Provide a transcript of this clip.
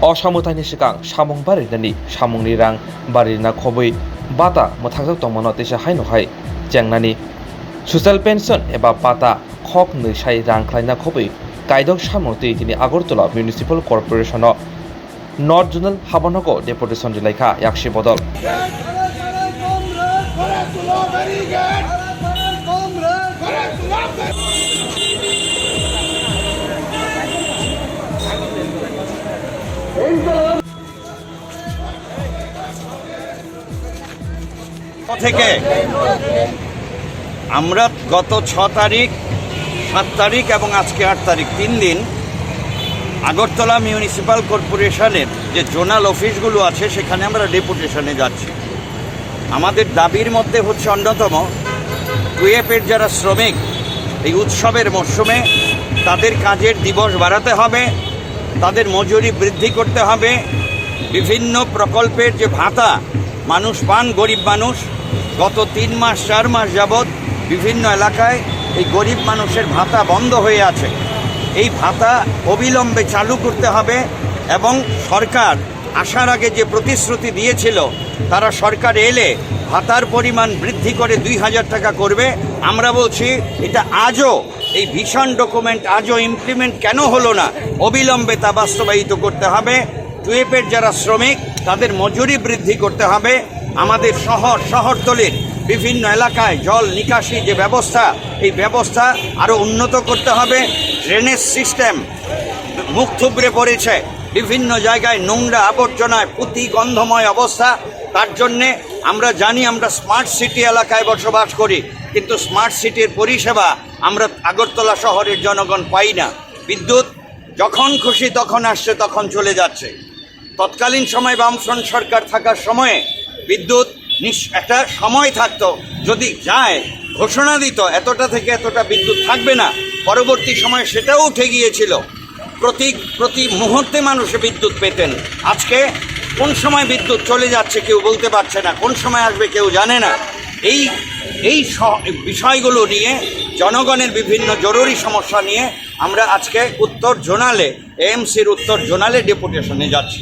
असामुथाइनि सिगां सामुं बारिनानि सामुंनि रां बारिना खबै बाता मोथांजों दंमोन तेसा हायनहाय जेंनानि ससियेल पेन्सन एबा बाता खक नैसाय रां खालायना खबै गायदक सामुंति दिनै Agartala municipal corporation north zonal हाबानगर डेपुटेशन दिलायखा याक्षी बदल থেকে আমরা গত 6 তারিখ 7 তারিখ এবং আজকে 8 তারিখ 3 দিন আগরতলা মিউনিসিপাল কর্পোরেশনের যে জোনাল অফিসগুলো আছে সেখানে আমরা ডেপুটেশনে যাচ্ছি। আমাদের দাবির মধ্যে হচ্ছে অন্যতম টুয়েপের যারা শ্রমিক এই উৎসবের মরশুমে তাদের কাজের দিবস বাড়াতে হবে, তাদের মজুরি বৃদ্ধি করতে হবে। বিভিন্ন প্রকল্পের যে ভাতা মানুষ পান, গরিব মানুষ, গত 3 মাস 4 মাস যাবৎ বিভিন্ন এলাকায় এই গরিব মানুষের ভাতা বন্ধ হয়ে আছে। এই ভাতা অবিলম্বে চালু করতে হবে এবং সরকার আসার আগে যে প্রতিশ্রুতি দিয়েছিল তারা সরকার এলে ভাতার পরিমাণ বৃদ্ধি করে 2000 টাকা করবে। আমরা বলছি এটা আজও এই ভিশন ডকুমেন্ট আজও ইমপ্লিমেন্ট কেন হলো না, অবিলম্বে তা বাস্তবায়িত করতে হবে। টুয়েপের যারা শ্রমিক তাদের মজুরি বৃদ্ধি করতে হবে। আমাদের শহরতলির বিভিন্ন এলাকায় জল নিকাশি যে ব্যবস্থা এই ব্যবস্থা আরও উন্নত করতে হবে। ড্রেনেজ সিস্টেম মুখ থুবড়ে পড়েছে, বিভিন্ন জায়গায় নোংরা আবর্জনায় পুঁতি গন্ধময় অবস্থা। তার জন্যে আমরা জানি আমরা স্মার্ট সিটি এলাকায় বসবাস করি, কিন্তু স্মার্ট সিটির পরিষেবা আমরা আগরতলা শহরের জনগণ পাই না। বিদ্যুৎ যখন খুশি তখন আসছে তখন চলে যাচ্ছে। তৎকালীন সময় বামফ্রন্ট সরকার থাকার সময়ে বিদ্যুৎ একটা সময় থাকতো, যদি যায় ঘোষণা দিত এতটা থেকে এতটা বিদ্যুৎ থাকবে না, পরবর্তী সময়ে সেটাও উঠে গিয়েছিল। প্রতি মুহূর্তে মানুষ বিদ্যুৎ পেতেন। আজকে কোন সময় বিদ্যুৎ চলে যাচ্ছে কেউ বলতে পারছে না, কোন সময় আসবে কেউ জানে না। এই বিষয়গুলো নিয়ে জনগণের বিভিন্ন জরুরি সমস্যা নিয়ে আমরা আজকে উত্তর জোনালে এএমসির উত্তর জোনালে ডেপুটেশনে যাচ্ছি।